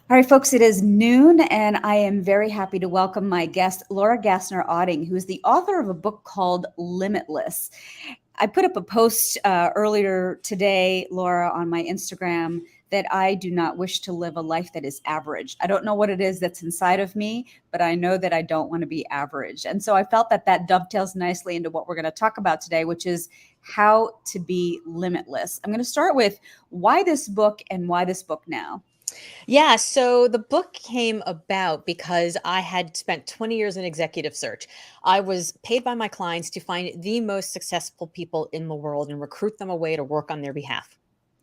All right, folks, it is noon, and I am very happy to welcome my guest, Laura Gassner Otting, who is the author of a book called Limitless. I put up a post earlier today, Laura, on my Instagram that I do not wish to live a life that is average. I don't know what it is that's inside of me, but I know that I don't want to be average. And so I felt that that dovetails nicely into what we're going to talk about today, which is how to be limitless. I'm going to start with why this book and why this book now. Yeah, so the book came about because I had spent 20 years in executive search. I was paid by my clients to find the most successful people in the world and recruit them away to work on their behalf.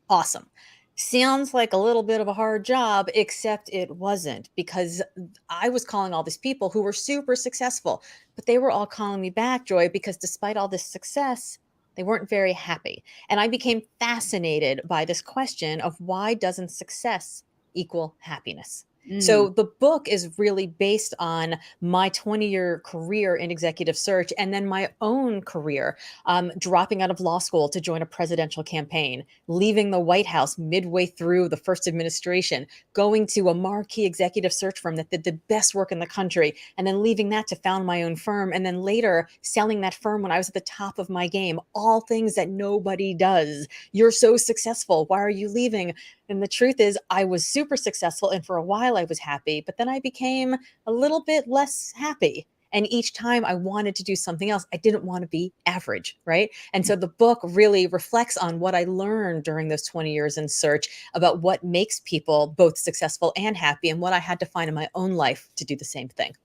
Awesome. Sounds like a little bit of a hard job, except it wasn't because I was calling all these people who were super successful, but they were all calling me back, Joy, because despite all this success, they weren't very happy. And I became fascinated by this question of why doesn't success equal happiness? So Mm. the book is really based on my 20-year career in executive search and then my own career, dropping out of law school to join a presidential campaign, leaving the White House midway through the first administration, going to a marquee executive search firm that did the best work in the country, and then leaving that to found my own firm, and then later selling that firm when I was at the top of my game. All things that nobody does. You're so successful. Why are you leaving? And the truth is, I was super successful. And for a while, I was happy. But then I became a little bit less happy. And each time I wanted to do something else, I didn't want to be average. Right. And so the book really reflects on what I learned during those 20 years in search about what makes people both successful and happy and what I had to find in my own life to do the same thing.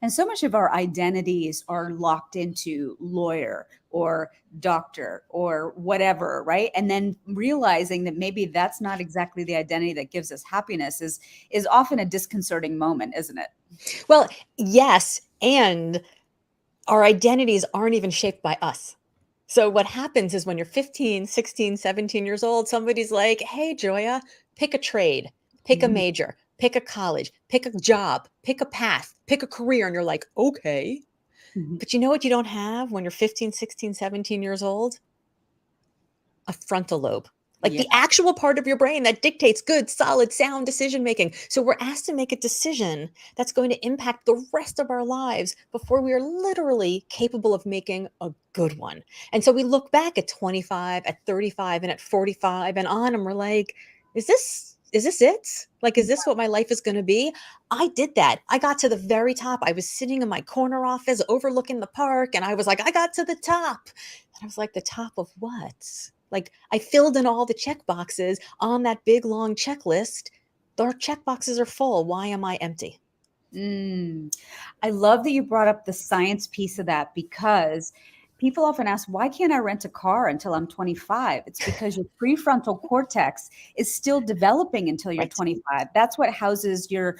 And so much of our identities are locked into lawyer or doctor or whatever, right? And then realizing that maybe that's not exactly the identity that gives us happiness is often a disconcerting moment, isn't it? Well, yes. And our identities aren't even shaped by us. So what happens is when you're 15, 16, 17 years old, somebody's like, "Hey, Joya, pick a trade, pick a Mhm. major, pick a college, pick a job, pick a path, pick a career." And you're like, "Okay." Mhm. But you know what you don't have when you're 15, 16, 17 years old? A frontal lobe, like Yeah. the actual part of your brain that dictates good, solid, sound decision making. So we're asked to make a decision that's going to impact the rest of our lives before we are literally capable of making a good one. And so we look back at 25, at 35, and at 45 and on, and we're like, is this it? Like, is this what my life is going to be? I did that. I got to the very top. I was sitting in my corner office overlooking the park, and I was like, I got to the top. And I was like, the top of what? Like, I filled in all the check boxes on that big long checklist. The check boxes are full. Why am I empty? Mm. I love that you brought up the science piece of that because people often ask, why can't I rent a car until I'm 25? It's because your prefrontal cortex is still developing until you're Right. 25. That's what houses your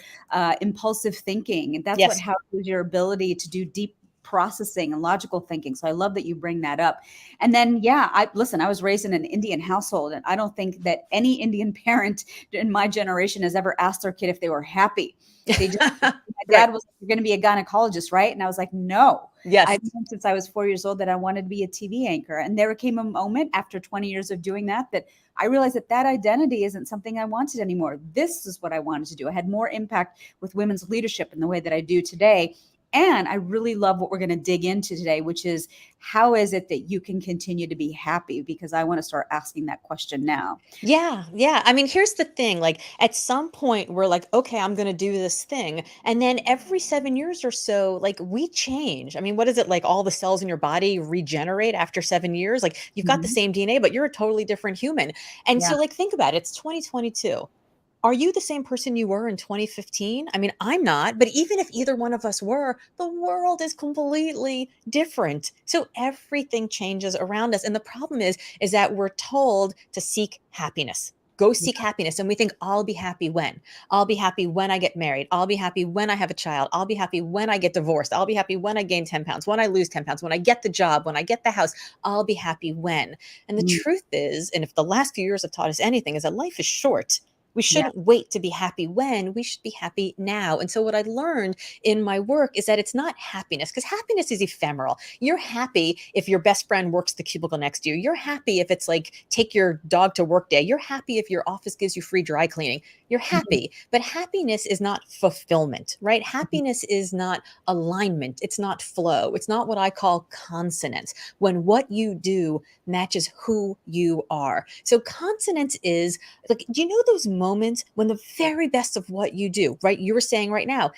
impulsive thinking, and that's what Yes. houses your ability to do deep processing and logical thinking. So I love that you bring that up. And then, yeah, I was raised in an Indian household, and I don't think that any Indian parent in my generation has ever asked their kid if they were happy. They just my Right. dad was like, "You're going to be a gynecologist, right?" And I was like, "No." Yes. I've known since I was 4 years old that I wanted to be a TV anchor. And there came a moment after 20 years of doing that that I realized that that identity isn't something I wanted anymore. This is what I wanted to do. I had more impact with women's leadership in the way that I do today. And I really love what we're going to dig into today, which is how is it that you can continue to be happy? Because I want to start asking that question now. Yeah, yeah. I mean, here's the thing, like, at some point, we're like, "Okay, I'm gonna do this thing," and then every 7 years or so, like, we change. I mean, what is it, like, all the cells in your body regenerate after 7 years? Like, you've got the Mhm. same DNA, but you're a totally different human, and Yeah. so, like, think about it, it's 2022. Are you the same person you were in 2015? I mean, I'm not, but even if either one of us were, the world is completely different. So everything changes around us. And the problem is that we're told to seek happiness. Go seek happiness. And we think, I'll be happy when? I'll be happy when I get married. I'll be happy when I have a child. I'll be happy when I get divorced. I'll be happy when I gain 10 pounds, when I lose 10 pounds, when I get the job, when I get the house. I'll be happy when. And the Mm. truth is, and if the last few years have taught us anything, is that life is short. We shouldn't wait to be happy when, we should be happy now. And so what I learned in my work is that it's not happiness, because happiness is ephemeral. You're happy if your best friend works the cubicle next to you. You're happy if it's like take your dog to work day. You're happy if your office gives you free dry cleaning. You're happy. But happiness is not fulfillment, right? Happiness is not alignment. It's not flow. It's not what I call consonance, when what you do matches who you are. So consonance is like, do you know those moments when the very best of what you do, right? You were saying right now,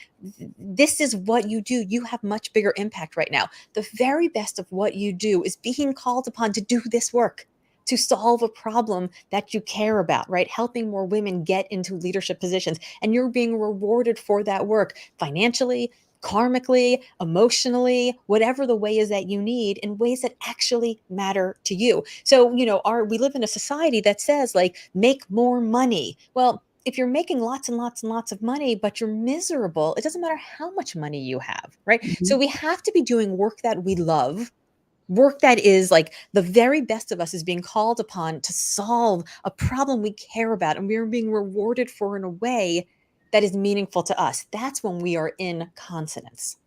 this is what you do. You have much bigger impact right now. The very best of what you do is being called upon to do this work, to solve a problem that you care about, right? Helping more women get into leadership positions. And you're being rewarded for that work financially, karmically, emotionally, whatever the way is that you need, in ways that actually matter to you. So, we live in a society that says like, make more money. Well, if you're making lots and lots and lots of money, but you're miserable, it doesn't matter how much money you have, right? So Mhm. we have to be doing work that we love, work that is like the very best of us is being called upon to solve a problem we care about, and we're being rewarded for in a way that is meaningful to us. That's when we are in consonance.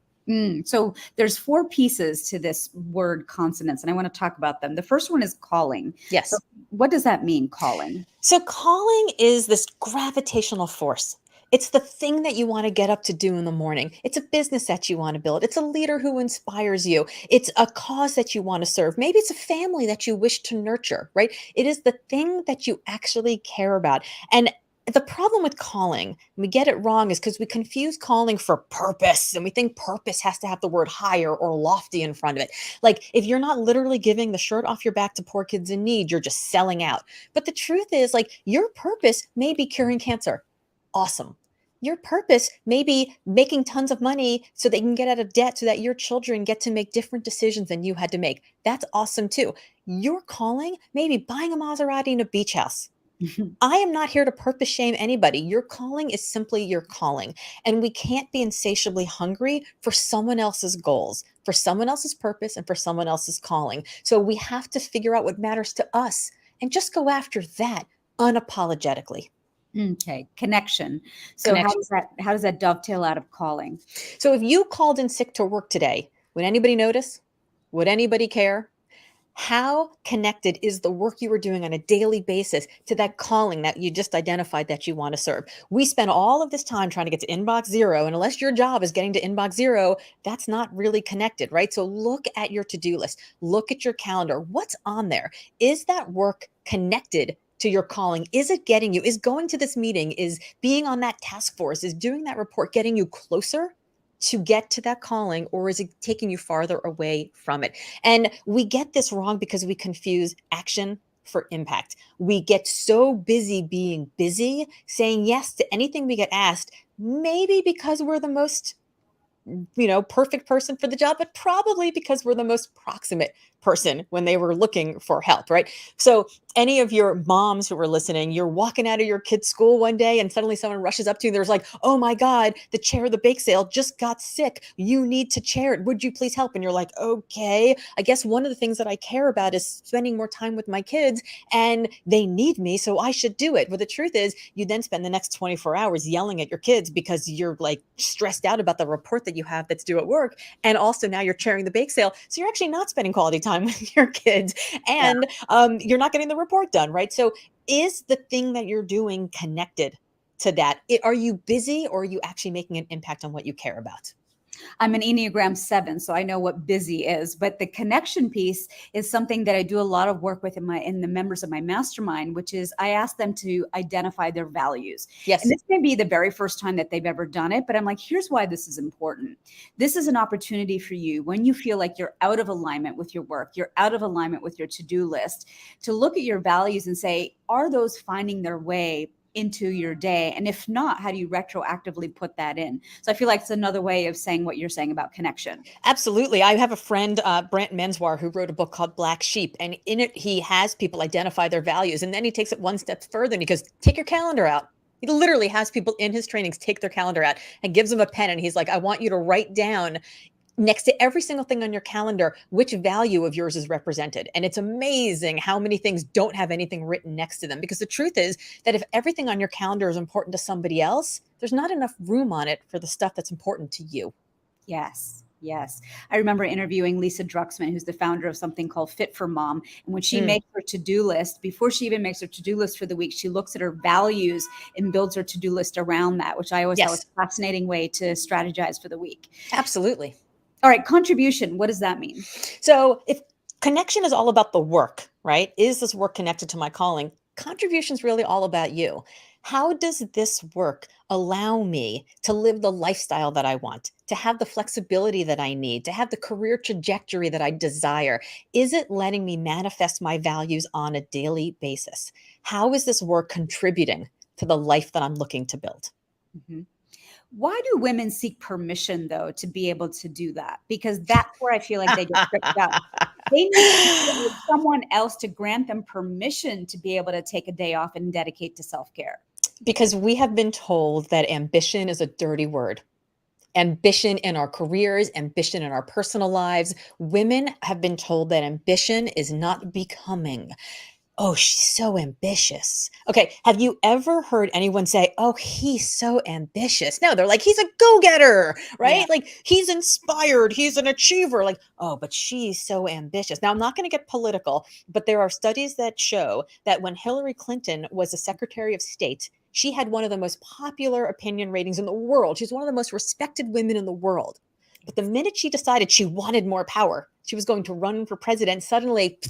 So there's four pieces to this word consonance, and I want to talk about them. The first one is calling. So Yes. what does that mean, calling? So calling is this gravitational force. It's the thing that you want to get up to do in the morning. It's a business that you want to build. It's a leader who inspires you. It's a cause that you want to serve. Maybe it's a family that you wish to nurture, right? It is the thing that you actually care about. And the problem with calling, we get it wrong, is because we confuse calling for purpose, and we think purpose has to have the word higher or lofty in front of it. Like if you're not literally giving the shirt off your back to poor kids in need, you're just selling out. But the truth is, like, your purpose may be curing cancer. Awesome. Your purpose may be making tons of money so they can get out of debt so that your children get to make different decisions than you had to make. That's awesome too. Your calling may be buying a Maserati and a beach house. I am not here to purpose shame anybody. Your calling is simply your calling. And we can't be insatiably hungry for someone else's goals, for someone else's purpose, and for someone else's calling. So we have to figure out what matters to us and just go after that unapologetically. Okay, connection. So Connection. how does that dovetail out of calling? So if you called in sick to work today, would anybody notice? Would anybody care? How connected is the work you are doing on a daily basis to that calling that you just identified that you want to serve? We spend all of this time trying to get to inbox zero, and unless your job is getting to inbox zero, that's not really connected, right? So look at your to-do list, look at your calendar. What's on there? Is that work connected to your calling? Is it getting you? Is going to this meeting, is being on that task force, is doing that report getting you closer to get to that calling, or is it taking you farther away from it? And we get this wrong because we confuse action for impact. We get so busy being busy, saying yes to anything we get asked, maybe because we're the most perfect person for the job, but probably because we're the most proximate person when they were looking for help, right? So, any of your moms who are listening, you're walking out of your kid's school one day and suddenly someone rushes up to you and there's like, oh my God, the chair of the bake sale just got sick. You need to chair it. Would you please help? And you're like, okay, I guess one of the things that I care about is spending more time with my kids and they need me, so I should do it. But the truth is, you then spend the next 24 hours yelling at your kids because you're like stressed out about the report that you have that's due at work. And also now you're chairing the bake sale. So you're actually not spending quality time with your kids, Yeah. and you're not getting the report done, right? So is the thing that you're doing connected to that? Are you busy, or are you actually making an impact on what you care about? I'm an Enneagram 7, so I know what busy is. But the connection piece is something that I do a lot of work with in the members of my mastermind, which is I ask them to identify their values. And Yes. this may be the very first time that they've ever done it, but I'm like, here's why this is important. This is an opportunity for you when you feel like you're out of alignment with your work, you're out of alignment with your to-do list, to look at your values and say, are those finding their way into your day? And if not, how do you retroactively put that in? So I feel like it's another way of saying what you're saying about connection. Absolutely. I have a friend, Brant Menswar, who wrote a book called Black Sheep. And in it, he has people identify their values. And then he takes it one step further and he goes, take your calendar out. He literally has people in his trainings take their calendar out and gives them a pen. And he's like, I want you to write down next to every single thing on your calendar, which value of yours is represented. And it's amazing how many things don't have anything written next to them. Because the truth is that if everything on your calendar is important to somebody else, there's not enough room on it for the stuff that's important to you. Yes. Yes. I remember interviewing Lisa Druxman, who's the founder of something called Fit for Mom. And when she makes her to-do list, before she even makes her to-do list for the week, she looks at her values and builds her to-do list around that, which I always thought was Yes, a fascinating way to strategize for the week. absolutely. All right. Contribution. What does that mean? So if connection is all about the work, right? Is this work connected to my calling? Contribution is really all about you. How does this work allow me to live the lifestyle that I want, to have the flexibility that I need, to have the career trajectory that I desire? Is it letting me manifest my values on a daily basis? How is this work contributing to the life that I'm looking to build? Mhm. Why do women seek permission, though, to be able to do that? Because that's where I feel like they get tripped up. They need to sit with someone else to grant them permission to be able to take a day off and dedicate to self-care. Because we have been told that ambition is a dirty word. Ambition in our careers, ambition in our personal lives. Women have been told that ambition is not becoming. Oh, she's so ambitious. Okay, have you ever heard anyone say, "Oh, he's so ambitious"? No, they're like, "He's a go-getter," Yeah. right? Like, "He's inspired, he's an achiever." Like, "Oh, but she's so ambitious." Now, I'm not gonna get political, but there are studies that show that when Hillary Clinton was a Secretary of State, she had one of the most popular opinion ratings in the world. She's one of the most respected women in the world. But the minute she decided she wanted more power, she was going to run for president, suddenly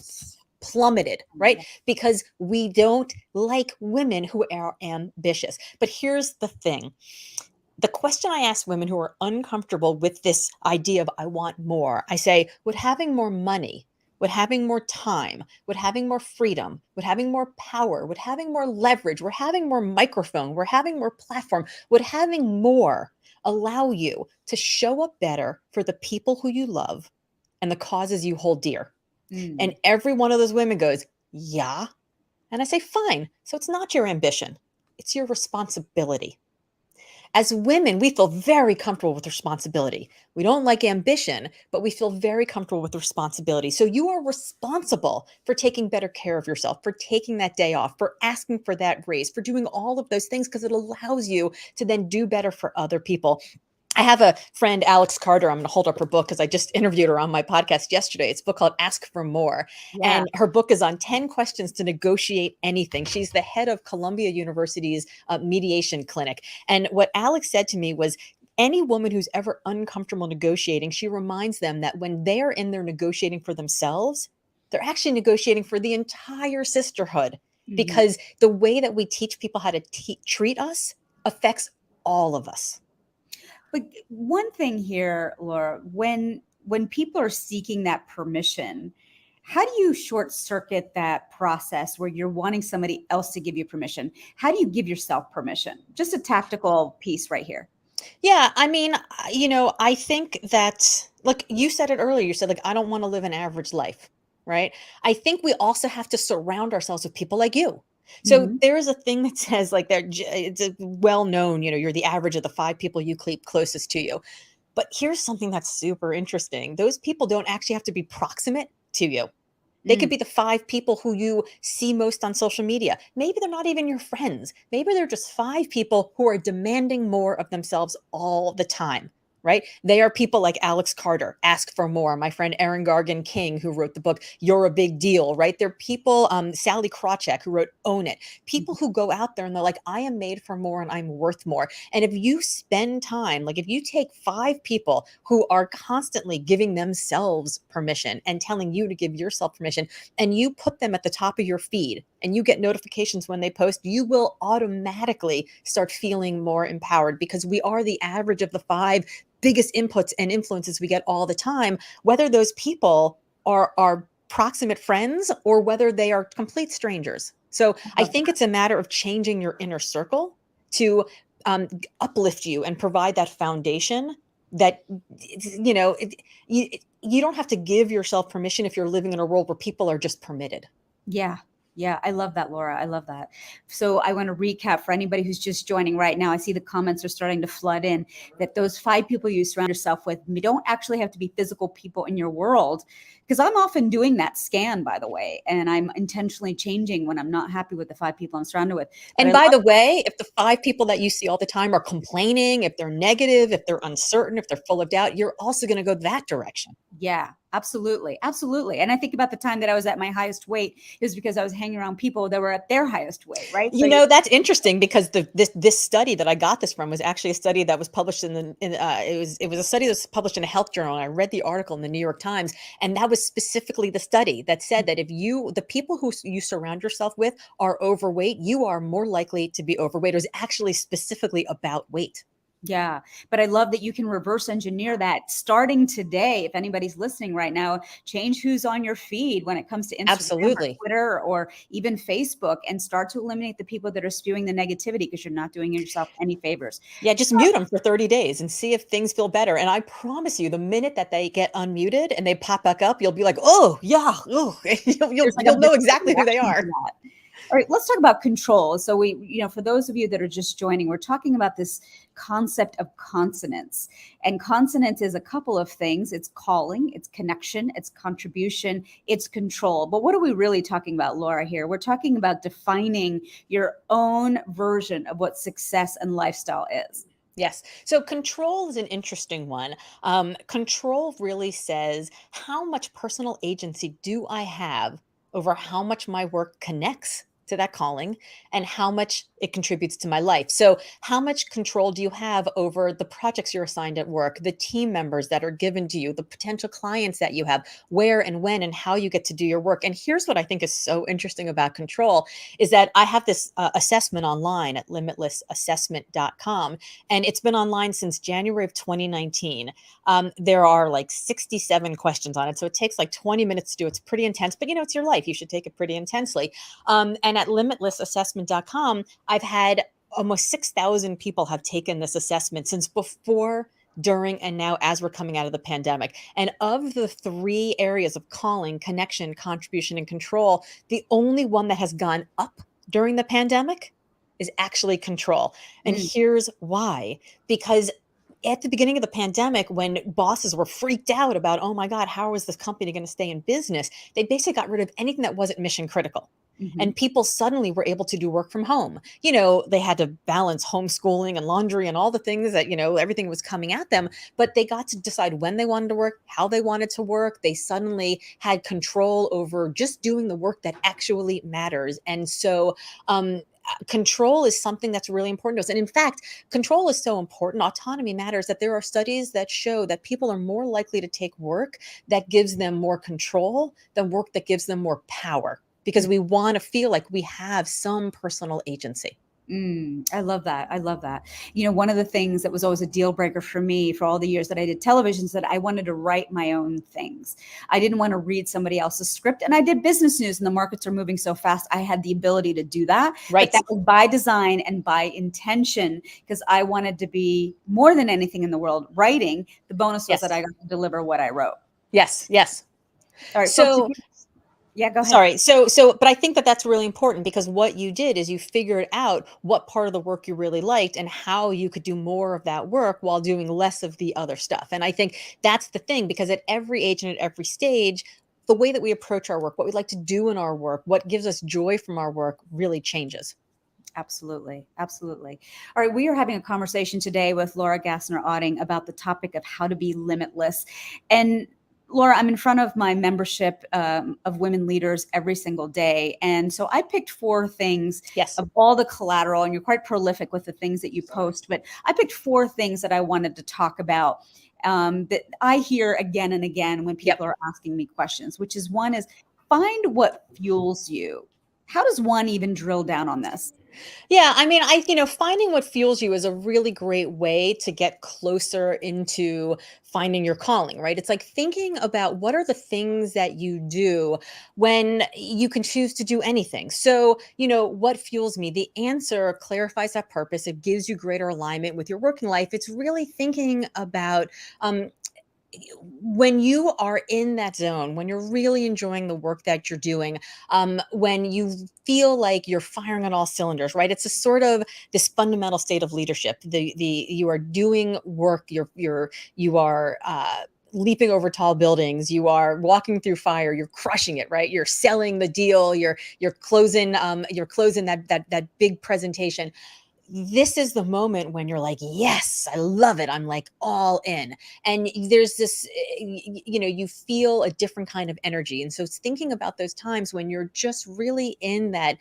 plummeted, right? Because we don't like women who are ambitious. But here's the thing. The question I ask women who are uncomfortable with this idea of I want more, I say, would having more money, would having more time, would having more freedom, would having more power, would having more leverage, would having more microphone, would having more platform, would having more allow you to show up better for the people who you love and the causes you hold dear? Mm. And every one of those women goes, yeah. And I say, fine. So it's not your ambition, it's your responsibility. As women, we feel very comfortable with responsibility. We don't like ambition, but we feel very comfortable with responsibility. So you are responsible for taking better care of yourself, for taking that day off, for asking for that raise, for doing all of those things because it allows you to then do better for other people. I have a friend, Alex Carter. I'm going to hold up her book because I just interviewed her on my podcast yesterday. It's a book called Ask for More. Yeah. And her book is on 10 questions to negotiate anything. She's the head of Columbia University's mediation clinic. And what Alex said to me was, any woman who's ever uncomfortable negotiating, she reminds them that when they're in there negotiating for themselves, they're actually negotiating for the entire sisterhood, Mhm. because the way that we teach people how to treat us affects all of us. But one thing here, Laura, when people are seeking that permission, how do you short circuit that process where you're wanting somebody else to give you permission? How do you give yourself permission? Just a tactical piece right here. Yeah, I mean, I think that, like you said it earlier, you said, like, I don't want to live an average life, right? I think we also have to surround ourselves with people like you. So Mhm. there is a thing that says, like, it's a well known, you're the average of the 5 people you keep closest to you. But here's something that's super interesting. Those people don't actually have to be proximate to you. They could Mm. be the 5 people who you see most on social media. Maybe they're not even your friends. Maybe they're just 5 people who are demanding more of themselves all the time, right? They are people like Alex Carter, Ask for More, my friend Erin Gargan King, who wrote the book You're a Big Deal, right? They're people, Sally Krawcheck, who wrote Own It, people Mhm. who go out there and they're like, I am made for more and I'm worth more. And if you spend time, like if you take 5 people who are constantly giving themselves permission and telling you to give yourself permission, and you put them at the top of your feed and you get notifications when they post, you will automatically start feeling more empowered, because we are the average of the 5 biggest inputs and influences we get all the time, whether those people are proximate friends or whether they are complete strangers. So I think it's a matter of changing your inner circle to uplift you and provide that foundation that, you know it, you don't have to give yourself permission if you're living in a world where people are just permitted. Yeah. Yeah, I love that, Laura. I love that. So I want to recap for anybody who's just joining right now. I see the comments are starting to flood in, that those 5 people you surround yourself with don't actually have to be physical people in your world. Because I'm often doing that scan, by the way, and I'm intentionally changing when I'm not happy with the 5 people I'm surrounded with. But I And love by the way, if the 5 people that you see all the time are complaining, if they're negative, if they're uncertain, if they're full of doubt, you're also going to go that direction. Yeah, absolutely. Absolutely. And I think about the time that I was at my highest weight is because I was hanging around people that were at their highest weight, right? So You know, that's interesting because this study that I got this from was actually a study that was published it was a study that was published in a health journal, and I read the article in the New York Times, and that was specifically the study that said that if the people who you surround yourself with are overweight, you are more likely to be overweight. It was actually specifically about weight. yeah, but I love that you can reverse engineer that starting today. If anybody's listening right now, change who's on your feed when it comes to Instagram or Absolutely. Twitter or even Facebook, and start to eliminate the people that are spewing the negativity, because you're not doing yourself any favors. Yeah, just mute them for 30 days and see if things feel better. And I promise you, the minute that they get unmuted and they pop back up, you'll be like, "Oh, yeah, oh," There's like a you'll know visceral exactly who they reaction to are. that. All right, let's talk about control. So for those of you that are just joining, we're talking about this concept of consonance. And consonance is a couple of things. It's calling, it's connection, it's contribution, it's control. But what are we really talking about, Laura, here? We're talking about defining your own version of what success and lifestyle is. Yes. So control is an interesting one. Control really says, how much personal agency do I have over how much my work connects to that calling and how much it contributes to my life? So, how much control do you have over the projects you're assigned at work, the team members that are given to you, the potential clients that you have, where and when and how you get to do your work? And here's what I think is so interesting about control is that I have this assessment online at limitlessassessment.com, and it's been online since January of 2019. There are like 67 questions on it. So it takes like 20 minutes to do. It's pretty intense, but it's your life. You should take it pretty intensely. And at limitlessassessment.com, I've had almost 6,000 people have taken this assessment since before, during, and now as we're coming out of the pandemic. And of the 3 areas of calling, connection, contribution, and control, the only one that has gone up during the pandemic is actually control. And Mm, here's why. Because at the beginning of the pandemic, when bosses were freaked out about, oh my God, how is this company going to stay in business? They basically got rid of anything that wasn't mission critical. mhm. And people suddenly were able to do work from home. They had to balance homeschooling and laundry and all the things that, everything was coming at them, but they got to decide when they wanted to work, how they wanted to work. They suddenly had control over just doing the work that actually matters. And so, control is something that's really important to us. And in fact, control is so important, autonomy matters, that there are studies that show that people are more likely to take work that gives them more control than work that gives them more power, because we want to feel like we have some personal agency. I love that. I love that. One of the things that was always a deal breaker for me for all the years that I did television is that I wanted to write my own things. I didn't want to read somebody else's script. And I did business news, and the markets are moving so fast. I had the ability to do that. But Right. that was by design and by intention, because I wanted to be, more than anything in the world, writing. The bonus was that Yes. I got to deliver what I wrote. Yes. Yes. All right, folks. So Yeah, go ahead. sorry. But I think that that's really important, because what you did is you figured out what part of the work you really liked and how you could do more of that work while doing less of the other stuff. And I think that's the thing, because at every age and at every stage, the way that we approach our work, what we like to do in our work, what gives us joy from our work really changes. Absolutely. Absolutely. All right. We are having a conversation today with Laura Gassner Otting about the topic of how to be limitless. And Laura, I'm in front of my membership of women leaders every single day. And so I picked 4 things Yes. of all the collateral, and you're quite prolific with the things that you post, but I picked 4 things that I wanted to talk about, that I hear again and again when Yep. people are asking me questions, which is, one is, find what fuels you. How does one even drill down on this? Yeah, I mean, finding what fuels you is a really great way to get closer into finding your calling, right? It's like thinking about what are the things that you do when you can choose to do anything. So, what fuels me? The answer clarifies that purpose. It gives you greater alignment with your working life. It's really thinking about, when you are in that zone, when you're really enjoying the work that you're doing, when you feel like you're firing on all cylinders, right? It's a sort of this fundamental state of leadership. The you are doing work. You are leaping over tall buildings. You are walking through fire. You're crushing it, right? You're selling the deal. You're closing. You're closing that big presentation. This is the moment when you're like, yes, I love it. I'm like all in. And there's this, you feel a different kind of energy. And so it's thinking about those times when you're just really in that,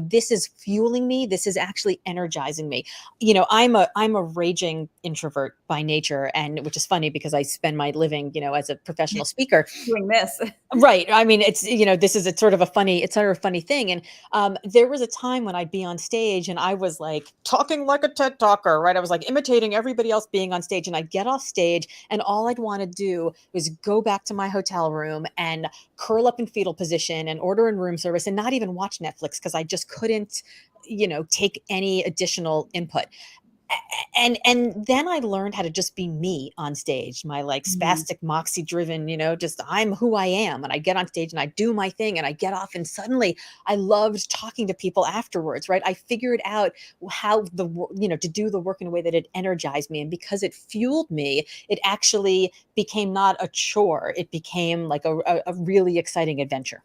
this is fueling me. This is actually energizing me. I'm a raging introvert by nature. And which is funny because I spend my living, as a professional speaker. Doing this. Right. I mean, this is it's sort of a funny thing. And there was a time when I'd be on stage and I was like talking like a TED talker, right? I was like imitating everybody else being on stage, and I'd get off stage and all I'd want to do was go back to my hotel room and curl up in fetal position and order in room service and not even watch Netflix because I just couldn't, take any additional input. And then I learned how to just be me on stage, my like Mhm. spastic moxie driven, just I'm who I am. And I get on stage and I do my thing and I get off, and suddenly I loved talking to people afterwards, right? I figured out how to do the work in a way that it energized me. And because it fueled me, it actually became not a chore. It became like a really exciting adventure.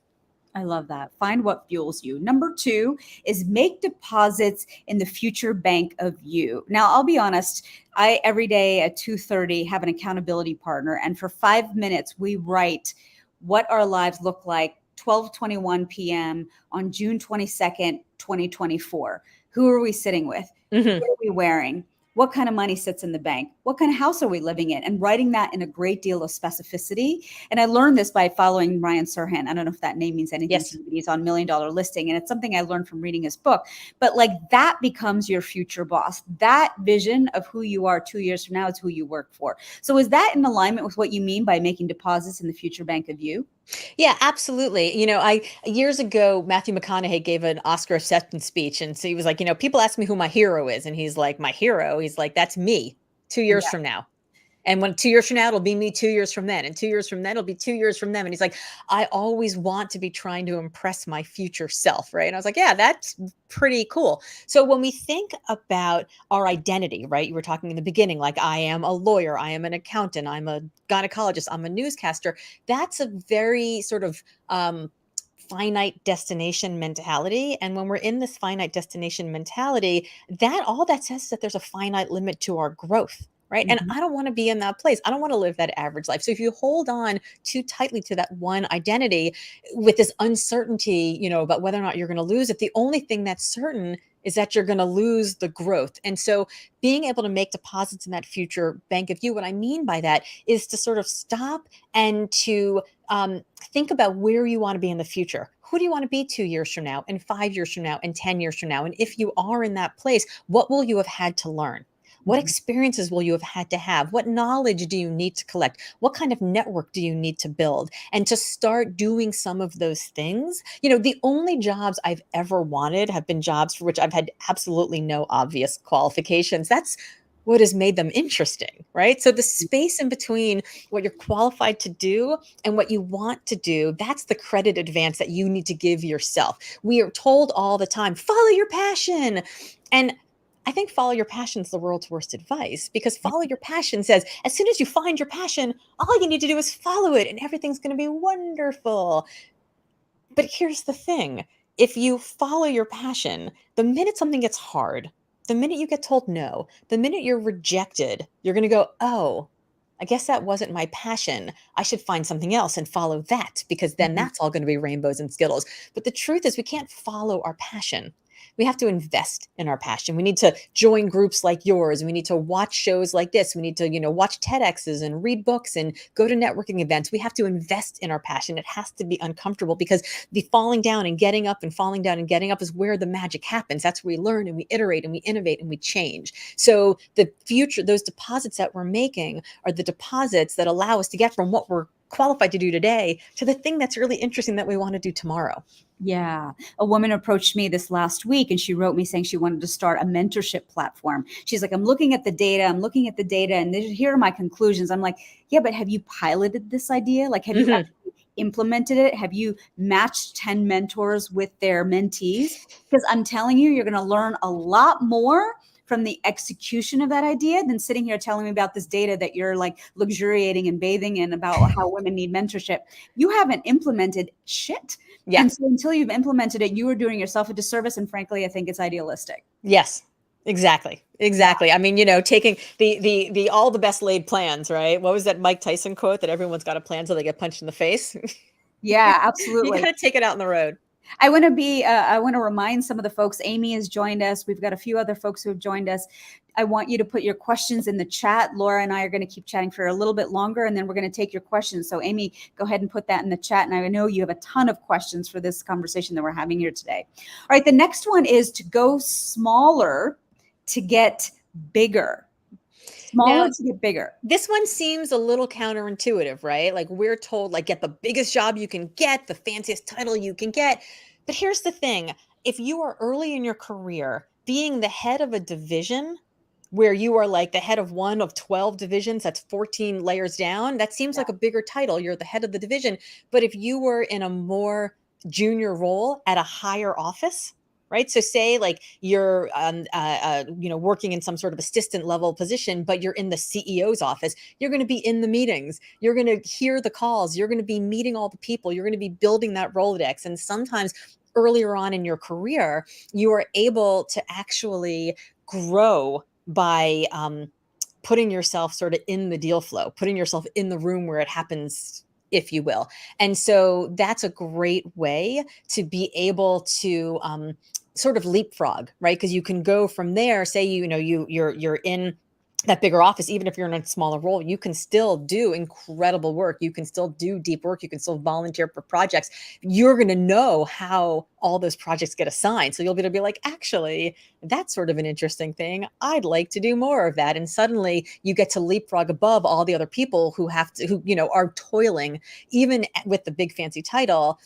I love that. Find what fuels you. Number two is make deposits in the future bank of you. Now, I'll be honest, I every day at 2:30 have an accountability partner, and for 5 minutes we write what our lives look like 12:21 p.m. on June 22nd, 2024. Who are we sitting with? Hmm. What are we wearing? What kind of money sits in the bank? What kind of house are we living in? And writing that in a great deal of specificity. And I learned this by following Ryan Serhant. I don't know if that name means anything to Yes. you, but he's on Million Dollar Listing. And it's something I learned from reading his book. But like that becomes your future boss. That vision of who you are 2 years from now is who you work for. So is that in alignment with what you mean by making deposits in the future bank of you? Yeah, absolutely. I years ago, Matthew McConaughey gave an Oscar acceptance speech, and so he was like, people ask me who my hero is, and he's like, my hero. He's like, that's me 2 years Yeah, from now. And when 2 years from now, it'll be me 2 years from then. And 2 years from then, it'll be 2 years from them. And he's like, I always want to be trying to impress my future self. Right. And I was like, yeah, that's pretty cool. So when we think about our identity, right, you were talking in the beginning, like I am a lawyer, I am an accountant, I'm a gynecologist, I'm a newscaster. That's a very sort of, finite destination mentality. And when we're in this finite destination mentality, that all that says is that there's a finite limit to our growth. Right. And mhm, I don't want to be in that place. I don't want to live that average life. So if you hold on too tightly to that one identity with this uncertainty, about whether or not you're going to lose it, the only thing that's certain is that you're going to lose the growth. And so being able to make deposits in that future bank of you, what I mean by that is to sort of stop and to think about where you want to be in the future. Who do you want to be 2 years from now, and 5 years from now, and 10 years from now? And if you are in that place, what will you have had to learn? What mhm. experiences will you have had to have? What knowledge do you need to collect? What kind of network do you need to build? And to start doing some of those things, the only jobs I've ever wanted have been jobs for which I've had absolutely no obvious qualifications. That's what has made them interesting, right? So the space in between what you're qualified to do and what you want to do, that's the credit advance that you need to give yourself. We are told all the time, follow your passion. And I think follow your passion is the world's worst advice, because follow your passion says as soon as you find your passion, all you need to do is follow it and everything's going to be wonderful. But here's the thing, if you follow your passion, the minute something gets hard, the minute you get told no, the minute you're rejected, you're going to go, oh, I guess that wasn't my passion. I should find something else and follow that, because then Mhm. that's all going to be rainbows and Skittles. But the truth is, we can't follow our passion. We have to invest in our passion. We need to join groups like yours. We need to watch shows like this. We need to, watch TEDx's and read books and go to networking events. We have to invest in our passion. It has to be uncomfortable, because the falling down and getting up and falling down and getting up is where the magic happens. That's where we learn and we iterate and we innovate and we change. So the future, those deposits that we're making are the deposits that allow us to get from what we're qualified to do today to the thing that's really interesting that we want to do tomorrow. Yeah. A woman approached me this last week and she wrote me saying she wanted to start a mentorship platform. She's like, I'm looking at the data, and here are my conclusions. I'm like, yeah, but have you piloted this idea? Like, have you Mhm. actually implemented it? Have you matched 10 mentors with their mentees? Because I'm telling you, you're going to learn a lot more from the execution of that idea than sitting here telling me about this data that you're like luxuriating and bathing in about how women need mentorship. You haven't implemented shit. Yeah. And so until you've implemented it, you are doing yourself a disservice. And frankly, I think it's idealistic. Yes. Exactly. Exactly. I mean, taking the all the best laid plans, right? What was that Mike Tyson quote that everyone's got a plan till they get punched in the face? Yeah, You got absolutely. to take it out in the road. I want to remind some of the folks. Amy has joined us. We've got a few other folks who have joined us. I want you to put your questions in the chat. Laura and I are going to keep chatting for a little bit longer, and then we're going to take your questions. So Amy, go ahead and put that in the chat. And I know you have a ton of questions for this conversation that we're having here today. All right, the next one is to go smaller to get bigger. Smaller Now, to get bigger. this one seems a little counterintuitive, right? Like we're told, like, get the biggest job you can get, the fanciest title you can get. But here's the thing. If you are early in your career, being the head of a division where you are like the head of one of 12 divisions, that's 14 layers down, that seems Yeah. like a bigger title. You're the head of the division. But if you were in a more junior role at a higher office, right? So say like you're working in some sort of assistant level position, but you're in the CEO's office, you're going to be in the meetings, you're going to hear the calls, you're going to be meeting all the people, you're going to be building that Rolodex. And sometimes earlier on in your career, you are able to actually grow by putting yourself sort of in the deal flow, putting yourself in the room where it happens, if you will. And so that's a great way to be able to sort of leapfrog, right? Because you can go from there. Say you're in that bigger office, even if you're in a smaller role, you can still do incredible work. You can still do deep work. You can still volunteer for projects. You're going to know how all those projects get assigned. So you'll be able to be like, actually, that's sort of an interesting thing. I'd like to do more of that. And suddenly you get to leapfrog above all the other people who are toiling, even with the big fancy title,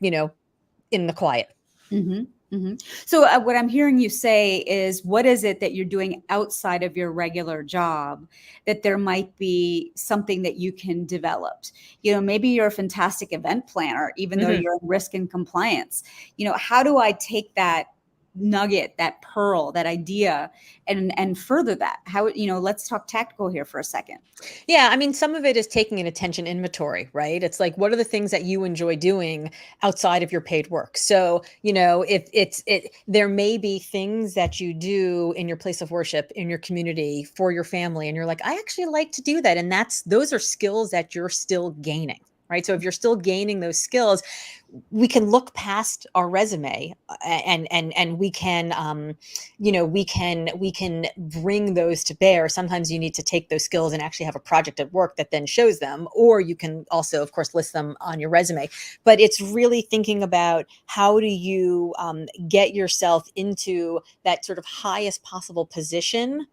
in the quiet. Mm-hmm. Mm-hmm. So what I'm hearing you say is, what is it that you're doing outside of your regular job that there might be something that you can develop? Maybe you're a fantastic event planner, even though Mhm. you're in risk and compliance. How do I take that nugget, that pearl, that idea, and further that? How, let's talk tactical here for a second. Yeah, I mean, some of it is taking an attention inventory, right? It's like, what are the things that you enjoy doing outside of your paid work? So, if there may be things that you do in your place of worship, in your community, for your family, and you're like, I actually like to do that. And those are skills that you're still gaining. Right. So if you're still gaining those skills, we can look past our resume and we can we can bring those to bear. Sometimes you need to take those skills and actually have a project at work that then shows them, or you can also of course list them on your resume. But it's really thinking about how do you get yourself into that sort of highest possible position,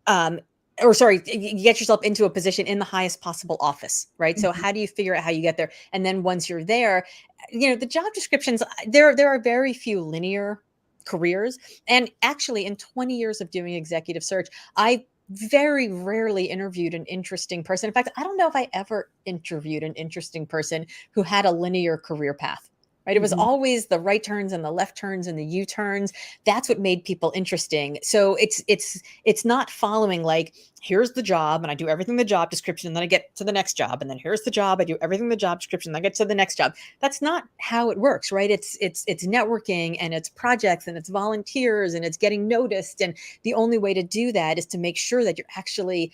um, or sorry, you get yourself into a position in the highest possible office, right? So Mhm. how do you figure out how you get there? And then once you're there, the job descriptions, there are very few linear careers. And actually in 20 years of doing executive search, I very rarely interviewed an interesting person. In fact, I don't know if I ever interviewed an interesting person who had a linear career path. Right? It was Mhm. always the right turns and the left turns and the U-turns. That's what made people interesting. So it's not following like, here's the job and I do everything the job description and then I get to the next job, and then here's the job, I do everything the job description and I get to the next job. That's not how it works, right? It's networking and it's projects and it's volunteers and it's getting noticed, and the only way to do that is to make sure that you're actually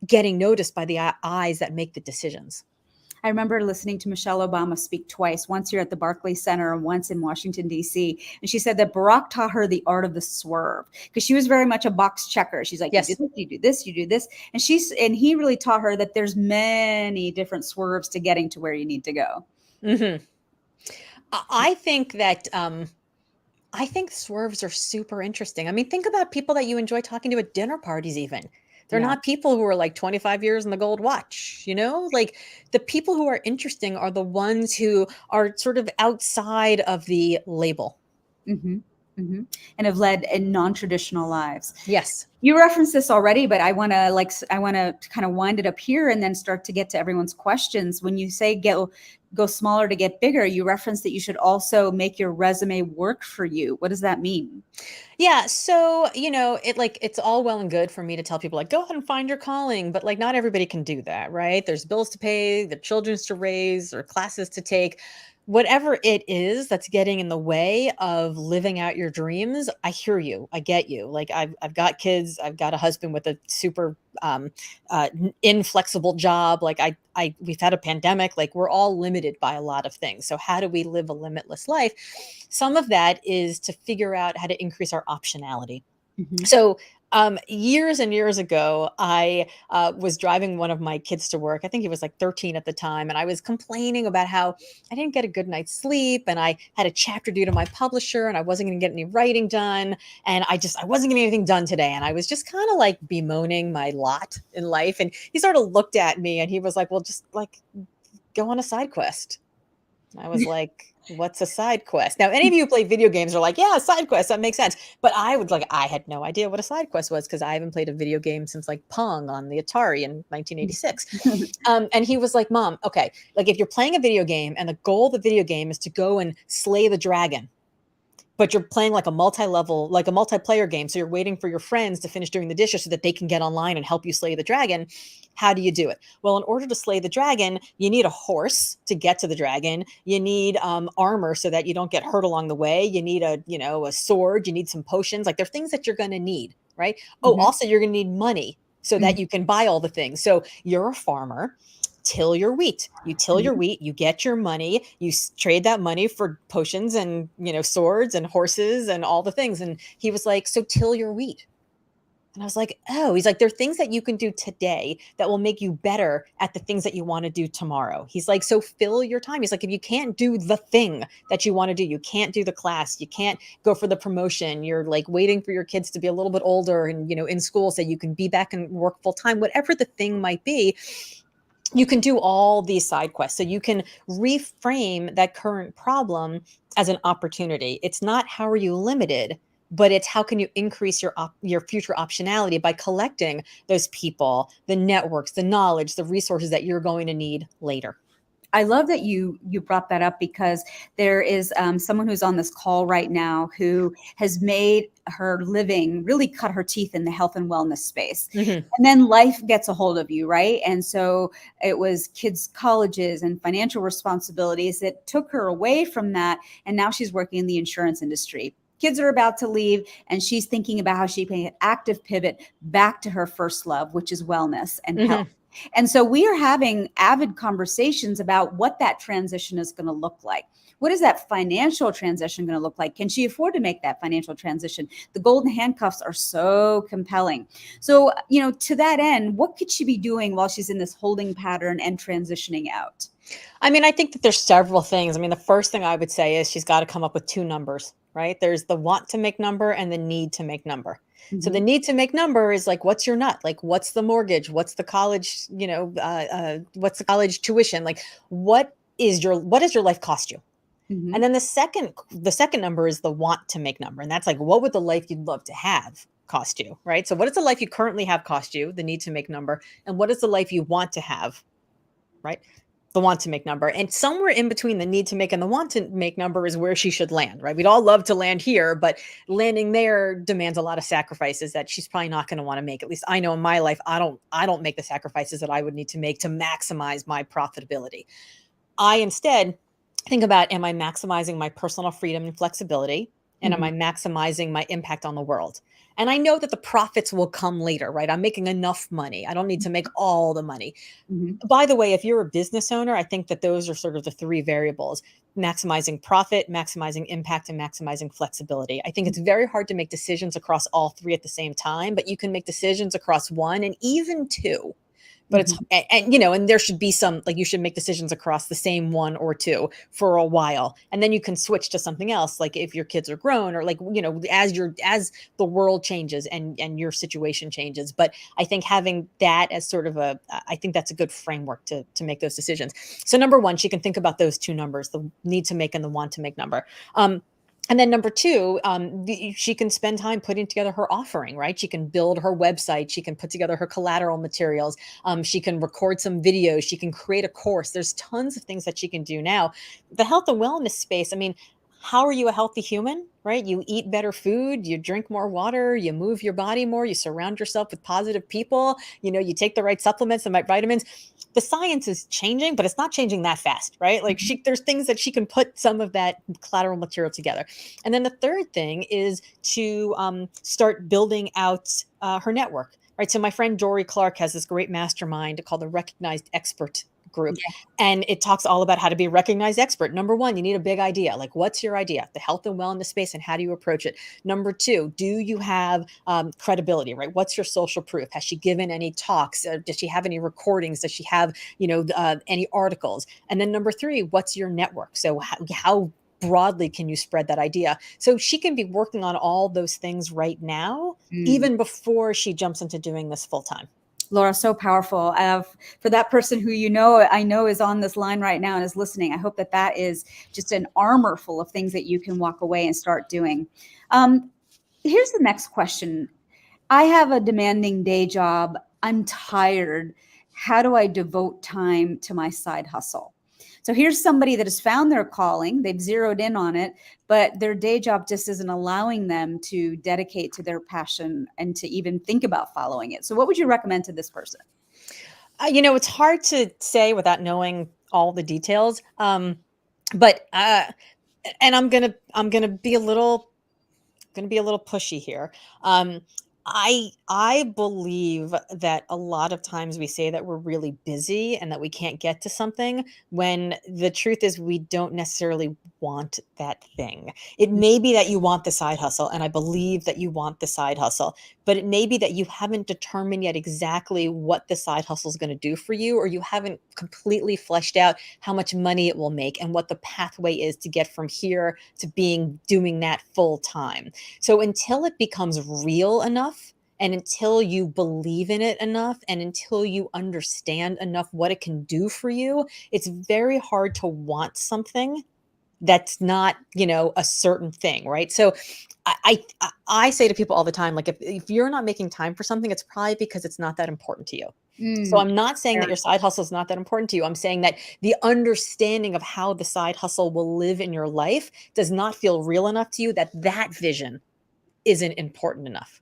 getting noticed by the eyes that make the decisions. I remember listening to Michelle Obama speak twice, once here at the Barclays Center and once in Washington, D.C. And she said that Barack taught her the art of the swerve because she was very much a box checker. She's like, you do Yes. this, you do this, you do this. And he really taught her that there's many different swerves to getting to where you need to go. Hmm. I think that I think swerves are super interesting. I mean, think about people that you enjoy talking to at dinner parties, even. They're Yeah. not people who are like 25 years in the gold watch, like the people who are interesting are the ones who are sort of outside of the label. Hmm. Hmm. And have led in non-traditional lives. Yes. You referenced this already, but I want to kind of wind it up here and then start to get to everyone's questions. When you say go smaller to get bigger, you referenced that you should also make your resume work for you. What does that mean? Yeah. So, it's all well and good for me to tell people like, go ahead and find your calling, but like not everybody can do that, right? There's bills to pay, the children's to raise, or classes to take. Whatever it is that's getting in the way of living out your dreams, I hear you. I get you. Like I've got kids, I've got a husband with a super inflexible job. Like we've had a pandemic, like we're all limited by a lot of things. So how do we live a limitless life? Some of that is to figure out how to increase our optionality. Hmm. So, years and years ago, I was driving one of my kids to work. I think he was like 13 at the time. And I was complaining about how I didn't get a good night's sleep. And I had a chapter due to my publisher and I wasn't going to get any writing done. And I wasn't getting anything done today. And I was just kind of like bemoaning my lot in life. And he sort of looked at me and he was like, well, just like go on a side quest. I was like, what's a side quest? Now, any of you who play video games are like, yeah, side quest, that makes sense. But I had no idea what a side quest was because I haven't played a video game since like Pong on the Atari in 1986. And he was like, Mom, okay, like if you're playing a video game and the goal of the video game is to go and slay the dragon, but you're playing like a multi-level, like a multiplayer game. So you're waiting for your friends to finish doing the dishes so that they can get online and help you slay the dragon. How do you do it? Well, in order to slay the dragon, you need a horse to get to the dragon. You need armor so that you don't get hurt along the way. You need a sword. You need some potions. Like they're things that you're going to need, right? Oh, Hmm. also you're going to need money so that you can buy all the things. So you're a farmer. Till your wheat. You till your Hmm. wheat, you get your money, you trade that money for potions and, swords and horses and all the things. And he was like, so till your wheat. And I was like, oh, he's like, there are things that you can do today that will make you better at the things that you want to do tomorrow. He's like, so fill your time. He's like, if you can't do the thing that you want to do, you can't do the class, you can't go for the promotion, you're like waiting for your kids to be a little bit older and, in school so you can be back and work full time, whatever the thing might be, you can do all these side quests. So you can reframe that current problem as an opportunity. It's not how are you limited, but it's how can you increase your future optionality by collecting those people, the networks, the knowledge, the resources that you're going to need later. I love that you brought that up because there is someone who's on this call right now who has made her living, really cut her teeth in the health and wellness space. Mhm. And then life gets a hold of you, right? And so it was kids' colleges and financial responsibilities that took her away from that. And now she's working in the insurance industry. Kids are about to leave, and she's thinking about how she can active pivot back to her first love, which is wellness and health. Mhm. And so we are having avid conversations about what that transition is going to look like. What is that financial transition going to look like? Can she afford to make that financial transition? The golden handcuffs are so compelling. So, to that end, what could she be doing while she's in this holding pattern and transitioning out? I mean, I think that there's several things. I mean, the first thing I would say is she's got to come up with two numbers, right? There's the want to make number and the need to make number. So the Mhm. need to make number is like, what's your nut? Like, what's the mortgage? What's the college, what's the college tuition? Like, what does your life cost you? And Mhm. then the second number is the want to make number. And that's like, what would the life you'd love to have cost you, right? So what does the life you currently have cost you, the need to make number? And what is the life you want to have, right? The want to make number. And somewhere in between the need to make and the want to make number is where she should land, right? We'd all love to land here, but landing there demands a lot of sacrifices that she's probably not going to want to make. At least I know in my life, I don't make the sacrifices that I would need to make to maximize my profitability. I instead think about, am I maximizing my personal freedom and flexibility? And am Mhm. I maximizing my impact on the world? And I know that the profits will come later, right? I'm making enough money. I don't need to make all the money. Mhm. By the way, if you're a business owner, I think that those are sort of the three variables: maximizing profit, maximizing impact, and maximizing flexibility. I think it's very hard to make decisions across all three at the same time, but you can make decisions across one and even two But it's, and there should be some, like, you should make decisions across the same one or two for a while. And then you can switch to something else. Like if your kids are grown, or like, as the world changes and your situation changes. But I think having that as sort of I think that's a good framework to make those decisions. So number one, she can think about those two numbers, the need to make and the want to make number. And then number two, she can spend time putting together her offering, right? She can build her website. She can put together her collateral materials. She can record some videos. She can create a course. There's tons of things that she can do now. The health and wellness space, I mean, how are you a healthy human, right? You eat better food, you drink more water, you move your body more, you surround yourself with positive people, you take the right supplements, the right vitamins. The science is changing, but it's not changing that fast, right? Like there's things that she can put some of that collateral material together. And then the third thing is to start building out her network, right? So my friend Dory Clark has this great mastermind called the Recognized Expert group. And it talks all about how to be a recognized expert. Number one, you need a big idea. Like, what's your idea? The health and wellness space, and how do you approach it? Number two, do you have credibility, right? What's your social proof? Has she given any talks? Does she have any recordings? Does she have, any articles? And then number three, what's your network? So how broadly can you spread that idea? So she can be working on all those things right now, even before she jumps into doing this full time. Laura, so powerful. For that person who I know is on this line right now and is listening, I hope that is just an armor full of things that you can walk away and start doing. Here's the next question. I have a demanding day job. I'm tired. How do I devote time to my side hustle? So here's somebody that has found their calling. They've zeroed in on it, but their day job just isn't allowing them to dedicate to their passion and to even think about following it. So what would you recommend to this person? It's hard to say without knowing all the details. And I'm gonna be a little pushy here. I believe that a lot of times we say that we're really busy and that we can't get to something, when the truth is we don't necessarily want that thing. It may be that you want the side hustle, and I believe that you want the side hustle, but it may be that you haven't determined yet exactly what the side hustle is going to do for you, or you haven't completely fleshed out how much money it will make and what the pathway is to get from here to doing that full time. So until it becomes real enough, and until you believe in it enough, and until you understand enough what it can do for you, it's very hard to want something that's not, a certain thing, right? So I say to people all the time, like, if you're not making time for something, it's probably because it's not that important to you. So I'm not saying that your side hustle is not that important to you. I'm saying that the understanding of how the side hustle will live in your life does not feel real enough to you, that vision isn't important enough.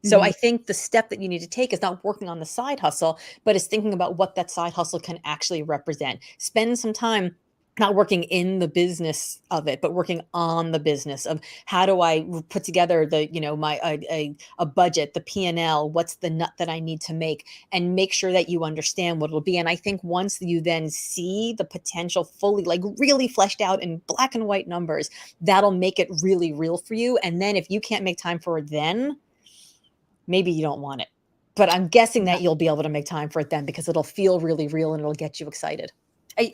So I think the step that you need to take is not working on the side hustle, but is thinking about what that side hustle can actually represent. Spend some time not working in the business of it, but working on the business of, how do I put together a budget, the P&L, what's the nut that I need to make, and make sure that you understand what it'll be. And I think once you then see the potential fully, like really fleshed out in black and white numbers, that'll make it really real for you. And then if you can't make time for it, then maybe you don't want it. But I'm guessing that you'll be able to make time for it then, because it'll feel really real and it'll get you excited.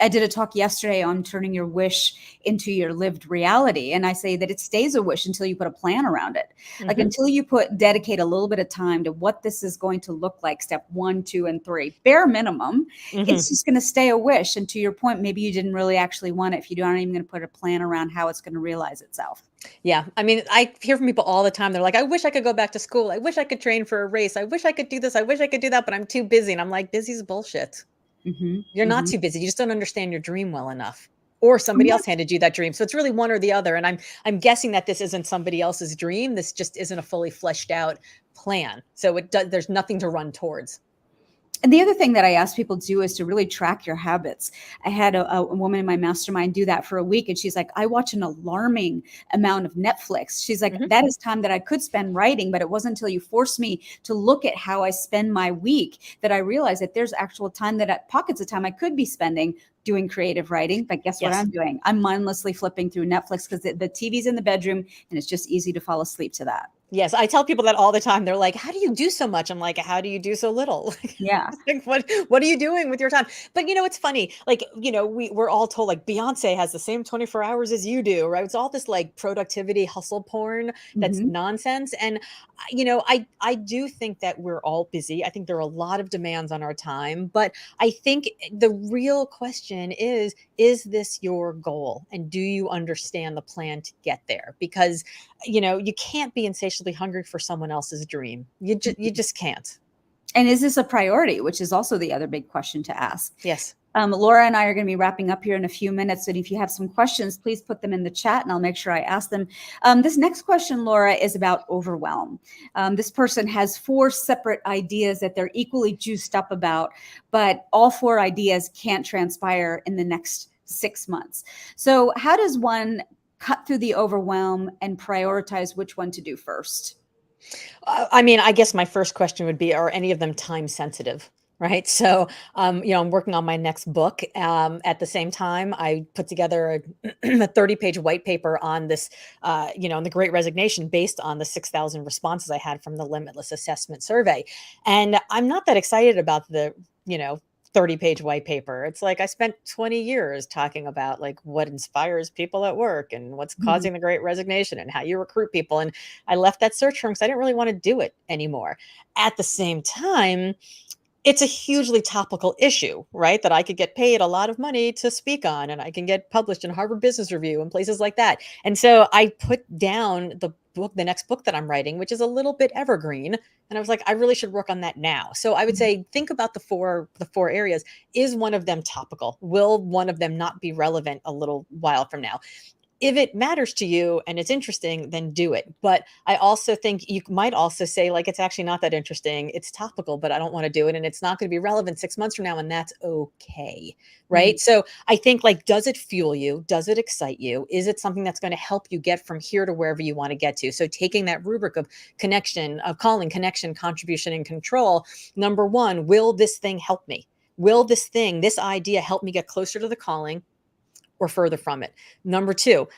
I did a talk yesterday on turning your wish into your lived reality. And I say that it stays a wish until you put a plan around it. Like until you dedicate a little bit of time to what this is going to look like, step 1, 2, and 3, bare minimum, it's just going to stay a wish. And to your point, maybe you didn't really actually want it if you aren't even going to put a plan around how it's going to realize itself. Yeah. I mean, I hear from people all the time. They're like, I wish I could go back to school. I wish I could train for a race. I wish I could do this. I wish I could do that, but I'm too busy. And I'm like, busy's bullshit. You're not too busy. You just don't understand your dream well enough, or somebody else handed you that dream. So it's really one or the other. And I'm guessing that this isn't somebody else's dream. This just isn't a fully fleshed out plan. So there's nothing to run towards. And the other thing that I ask people to do is to really track your habits. I had a woman in my mastermind do that for a week. And she's like, I watch an alarming amount of Netflix. She's like, that is time that I could spend writing, but it wasn't until you forced me to look at how I spend my week that I realized that there's actual time, pockets of time I could be spending doing creative writing. But guess what I'm doing? I'm mindlessly flipping through Netflix because the TV's in the bedroom and it's just easy to fall asleep to that. Yes, I tell people that all the time. They're like, "How do you do so much?" I'm like, "How do you do so little?" Yeah. Like, what are you doing with your time? But it's funny. Like, we're all told like Beyonce has the same 24 hours as you do, right? It's all this like productivity hustle porn that's Hmm. nonsense. And I do think that we're all busy. I think there are a lot of demands on our time, but I think the real question is this your goal? And do you understand the plan to get there? Because you can't be insatiably hungry for someone else's dream. You just can't. And is this a priority, which is also the other big question to ask. Yes. Laura and I are going to be wrapping up here in a few minutes. And if you have some questions, please put them in the chat and I'll make sure I ask them. This next question, Laura, is about overwhelm. This person has 4 separate ideas that they're equally juiced up about, but all 4 ideas can't transpire in the next 6 months. So how does one cut through the overwhelm and prioritize which one to do first? I mean, I guess my first question would be, are any of them time sensitive? Right. So, I'm working on my next book. At the same time, I put together a 30-page white paper on this, on the Great Resignation based on the 6,000 responses I had from the Limitless assessment survey. And I'm not that excited about the, 30-page white paper. It's like I spent 20 years talking about like what inspires people at work and what's causing the Great Resignation and how you recruit people. And I left that search firm because I didn't really want to do it anymore. At the same time, it's a hugely topical issue, right? That I could get paid a lot of money to speak on, and I can get published in Harvard Business Review and places like that. And so I put down the next book that I'm writing, which is a little bit evergreen. And I was like, I really should work on that now. So I would say, think about the four areas. Is one of them topical? Will one of them not be relevant a little while from now? If it matters to you and it's interesting, then do it. But I also think you might also say, like, it's actually not that interesting. It's topical, but I don't want to do it. And it's not going to be relevant 6 months from now. And that's okay. Mhm. Right. So I think, like, does it fuel you? Does it excite you? Is it something that's going to help you get from here to wherever you want to get to? So taking that rubric of connection, of calling, connection, contribution, and control. Number one, will this thing help me? Will this idea help me get closer to the calling or further from it? Number two,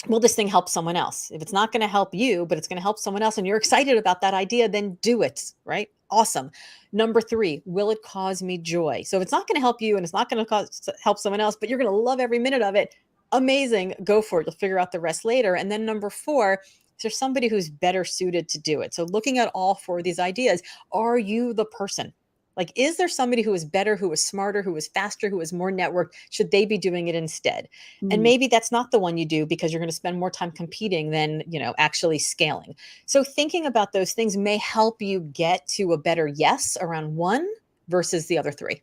will this thing help someone else? If it's not going to help you, but it's going to help someone else and you're excited about that idea, then do it, right? Awesome. Number three, will it cause me joy? So if it's not going to help you and it's not going to help someone else, but you're going to love every minute of it, amazing, go for it. You'll figure out the rest later. And then number four, is there somebody who's better suited to do it? So looking at all 4 of these ideas, are you the person? Like, is there somebody who is better, who is smarter, who is faster, who is more networked? Should they be doing it instead? And Mhm. maybe that's not the one you do because you're going to spend more time competing than, actually scaling. So thinking about those things may help you get to a better yes around one versus the other 3.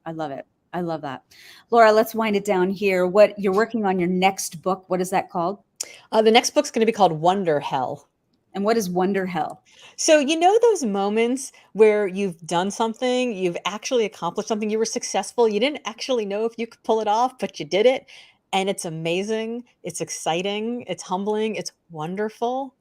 I love it. I love that. Laura, let's wind it down here. What you're working on your next book, what is that called? The next book's going to be called Wonder Hell. And what is Wonder Hell? So, those moments where you've done something, you've actually accomplished something, you were successful, you didn't actually know if you could pull it off, but you did it. And it's amazing, it's exciting, it's humbling, it's wonderful.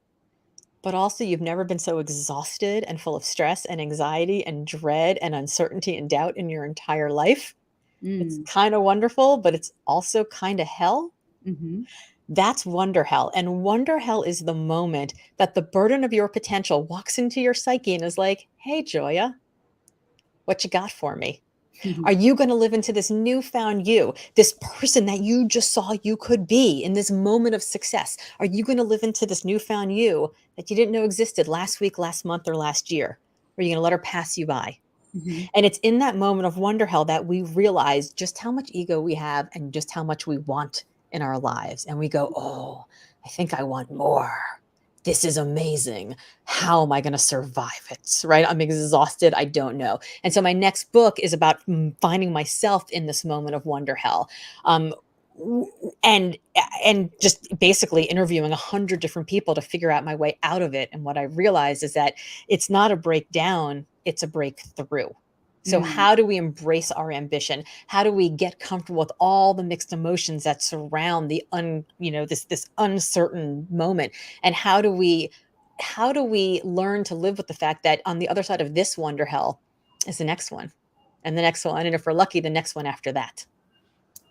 But also, you've never been so exhausted and full of stress and anxiety and dread and uncertainty and doubt in your entire life. It's Mm. kind of wonderful, but it's also kind of hell. Hmm. That's wonder hell. And wonder hell is the moment that the burden of your potential walks into your psyche and is like, hey, Joya, what you got for me? Are you going to live into this newfound you, this person that you just saw you could be in this moment of success? Are you going to live into this newfound you that you didn't know existed last week, last month, or last year? Or are you going to let her pass you by? Hmm. And it's in that moment of wonder hell that we realize just how much ego we have and just how much we want in our lives. And we go, oh, I think I want more. This is amazing. How am I going to survive it? Right? I'm exhausted. I don't know. And so my next book is about finding myself in this moment of wonder hell. Um, and just basically interviewing 100 different people to figure out my way out of it. And what I realized is that it's not a breakdown, it's a breakthrough. So Mm. how do we embrace our ambition? How do we get comfortable with all the mixed emotions that surround this uncertain moment? And how do we learn to live with the fact that on the other side of this wonder hell is the next one and the next one, and if we're lucky, the next one after that?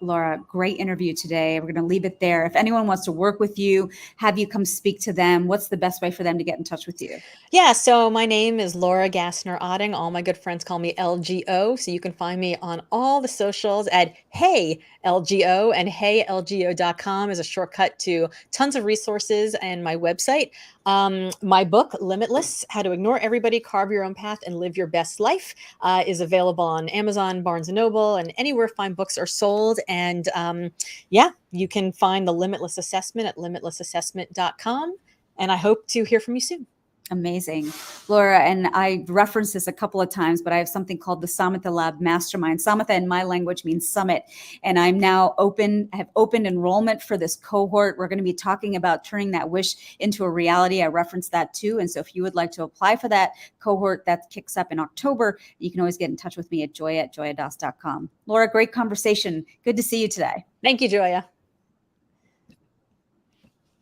Laura, great interview today. We're going to leave it there. If anyone wants to work with you, have you come speak to them, what's the best way for them to get in touch with you? Yeah, so my name is Laura Gassner Otting. All my good friends call me LGO. So you can find me on all the socials at Hey LGO, and heylgo.com is a shortcut to tons of resources and my website. My book, Limitless: How to Ignore Everybody, Carve Your Own Path, and Live Your Best Life, is available on Amazon, Barnes & Noble, and anywhere fine books are sold. And yeah, you can find the Limitless Assessment at limitlessassessment.com. And I hope to hear from you soon. Amazing. Laura, and I referenced this a couple of times, but I have something called the Samatha Lab Mastermind. Samatha in my language means summit. And I'm now I have opened enrollment for this cohort. We're going to be talking about turning that wish into a reality. I referenced that too. And so if you would like to apply for that cohort that kicks up in October, you can always get in touch with me at joya@joyadas.com. Laura, great conversation. Good to see you today. Thank you, Joya.